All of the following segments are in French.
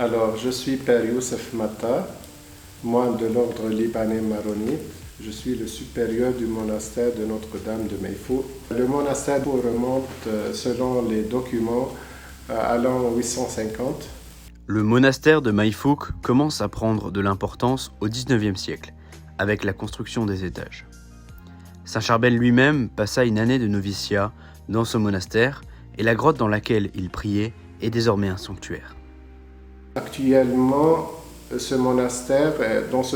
Alors, je suis Père Youssef Matta, moine de l'ordre libanais maronite. Je suis le supérieur du monastère de Notre-Dame de Mayfouk. Le monastère remonte, selon les documents, à l'an 850. Le monastère de Mayfouk commence à prendre de l'importance au XIXe siècle, avec la construction des étages. Saint Charbel lui-même passa une année de noviciat dans ce monastère et la grotte dans laquelle il priait est désormais un sanctuaire. Actuellement, dans ce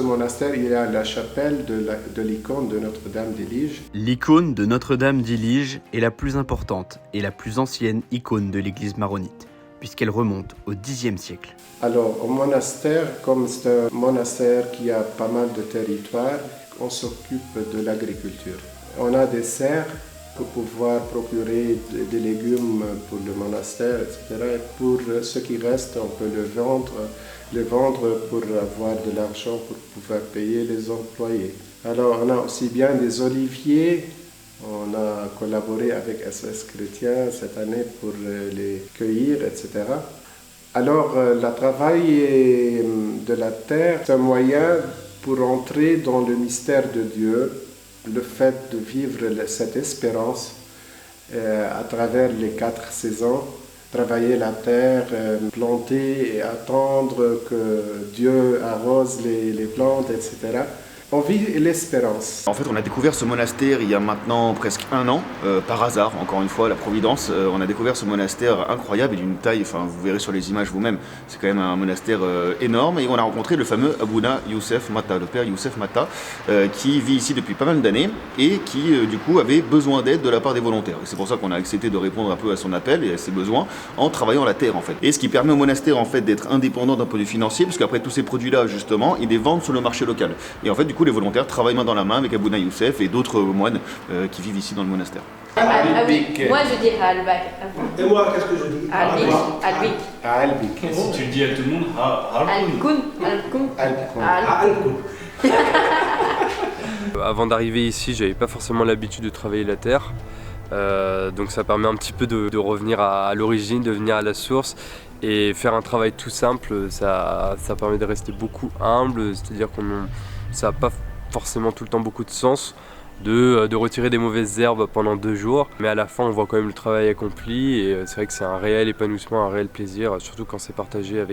monastère, il y a la chapelle de l'icône de Notre-Dame d'Élige. L'icône de Notre-Dame d'Élige est la plus importante et la plus ancienne icône de l'église maronite, puisqu'elle remonte au Xe siècle. Alors, au monastère, comme c'est un monastère qui a pas mal de territoire, on s'occupe de l'agriculture. On a des serres pour pouvoir procurer des légumes pour le monastère, etc. Et pour ce qui reste, on peut le vendre pour avoir de l'argent pour pouvoir payer les employés. Alors, on a aussi bien des oliviers. On a collaboré avec SOS Chrétien cette année pour les cueillir, etc. Alors, le travail de la terre, c'est un moyen pour entrer dans le mystère de Dieu, le fait de vivre cette espérance à travers les 4 saisons, travailler la terre, planter et attendre que Dieu arrose les plantes, etc. On vit l'espérance. En fait, on a découvert ce monastère il y a maintenant presque 1 an, par hasard, encore une fois, la Providence. On a découvert ce monastère incroyable et d'une taille, enfin vous verrez sur les images vous-même, c'est quand même un monastère énorme. Et on a rencontré le fameux Abouna Youssef Matta, le père Youssef Matta, qui vit ici depuis pas mal d'années et qui, du coup, avait besoin d'aide de la part des volontaires. Et c'est pour ça qu'on a accepté de répondre un peu à son appel et à ses besoins en travaillant la terre, en fait. Et ce qui permet au monastère, en fait, d'être indépendant d'un point de vue financier, parce qu'après tous ces produits-là, justement, ils les vendent sur le marché local. Et en fait, du coup, les volontaires travaillent main dans la main avec Abouna Youssef et d'autres moines qui vivent ici dans le monastère. Moi je dis Albak. Et moi, qu'est-ce que je dis? Albik. Albik. Si tu le dis à tout le monde, Alkoun. Avant d'arriver ici, j'avais pas forcément l'habitude de travailler la terre. Donc ça permet un petit peu de revenir à l'origine, de venir à la source et faire un travail tout simple. Ça permet de rester beaucoup humble, c'est-à-dire ça n'a pas forcément tout le temps beaucoup de sens de retirer des mauvaises herbes pendant 2 jours, mais à la fin on voit quand même le travail accompli et c'est vrai que c'est un réel épanouissement, un réel plaisir, surtout quand c'est partagé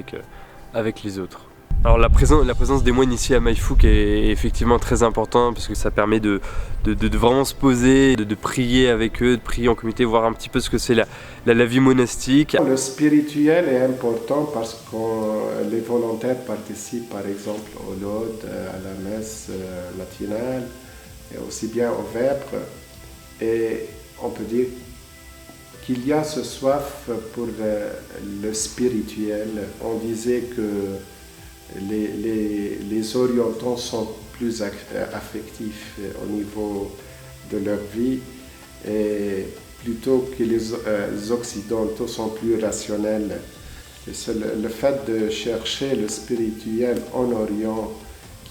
avec les autres. Alors la présence des moines ici à Mayfouk est effectivement très importante parce que ça permet de vraiment se poser, de prier avec eux, de prier en communauté, voir un petit peu ce que c'est la vie monastique. Le spirituel est important parce que les volontaires participent par exemple au laude, à la messe matinale et aussi bien au vêpres. Et on peut dire qu'il y a ce soif pour le spirituel. On disait que les orientaux sont plus affectifs au niveau de leur vie et plutôt que les occidentaux sont plus rationnels. Et c'est le fait de chercher le spirituel en Orient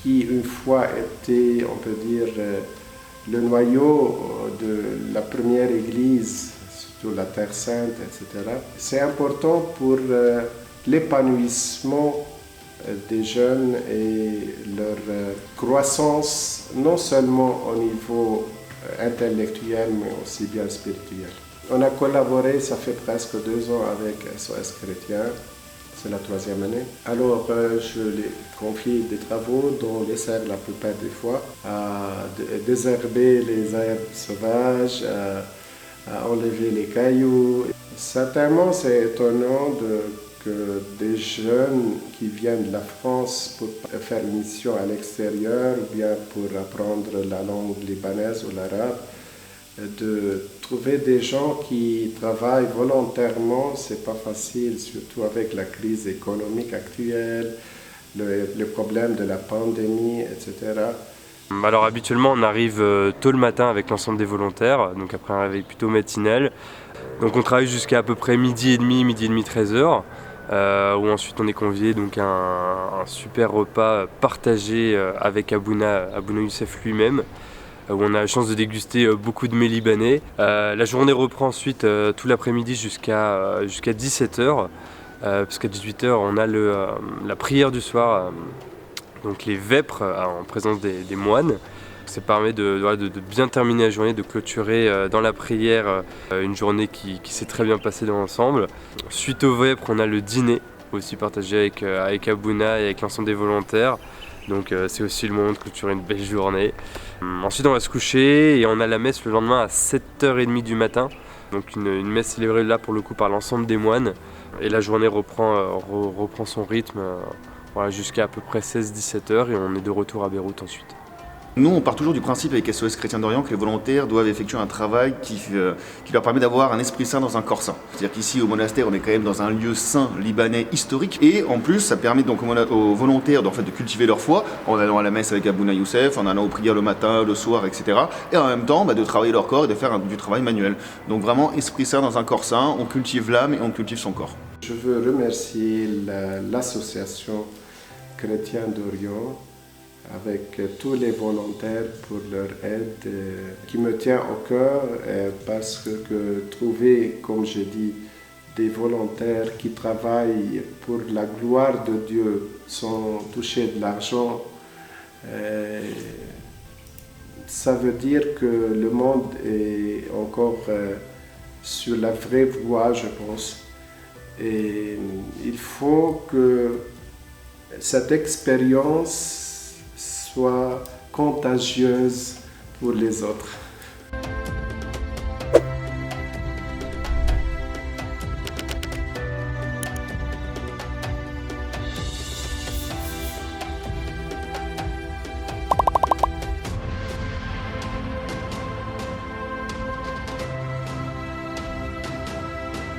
qui une fois était, on peut dire, le noyau de la première église, surtout la Terre Sainte, etc. C'est important pour l'épanouissement des jeunes et leur croissance, non seulement au niveau intellectuel, mais aussi bien spirituel. On a collaboré, ça fait presque 2 ans avec SOS Chrétien, c'est la 3e année. Alors, je les confie des travaux dont les sert la plupart des fois à désherber les herbes sauvages, à enlever les cailloux. Certainement, c'est étonnant que des jeunes qui viennent de la France pour faire une mission à l'extérieur ou bien pour apprendre la langue libanaise ou l'arabe, de trouver des gens qui travaillent volontairement, c'est pas facile, surtout avec la crise économique actuelle, le problème de la pandémie, etc. Alors habituellement on arrive tôt le matin avec l'ensemble des volontaires, donc après un réveil plutôt matinal. Donc on travaille jusqu'à peu près midi et demi, 13h. Où ensuite on est convié donc à un super repas partagé avec Abouna Youssef lui-même, où on a la chance de déguster beaucoup de mets libanais. La journée reprend ensuite tout l'après-midi jusqu'à 17h. puisqu'à 18h on a la prière du soir, donc les vêpres en présence des moines. Ça permet de bien terminer la journée, de clôturer dans la prière une journée qui s'est très bien passée dans l'ensemble. Suite aux vêpres, on a le dîner, aussi partagé avec Abouna et avec l'ensemble des volontaires. Donc c'est aussi le moment de clôturer une belle journée. Ensuite on va se coucher et on a la messe le lendemain à 7h30 du matin. Donc une messe célébrée là pour le coup par l'ensemble des moines. Et la journée reprend son rythme jusqu'à peu près 16-17h et on est de retour à Beyrouth ensuite. Nous, on part toujours du principe avec SOS Chrétiens d'Orient que les volontaires doivent effectuer un travail qui leur permet d'avoir un esprit saint dans un corps saint. C'est-à-dire qu'ici, au monastère, on est quand même dans un lieu saint libanais historique. Et en plus, ça permet donc aux volontaires de cultiver leur foi en allant à la messe avec Abouna Youssef, en allant aux prières le matin, le soir, etc. Et en même temps, de travailler leur corps et de faire du travail manuel. Donc vraiment, esprit saint dans un corps saint, on cultive l'âme et on cultive son corps. Je veux remercier l'association Chrétiens d'Orient avec tous les volontaires pour leur aide qui me tient au cœur parce que trouver, comme je dis, des volontaires qui travaillent pour la gloire de Dieu sans toucher de l'argent, ça veut dire que le monde est encore sur la vraie voie, je pense. Et il faut que cette expérience soit contagieuse pour les autres.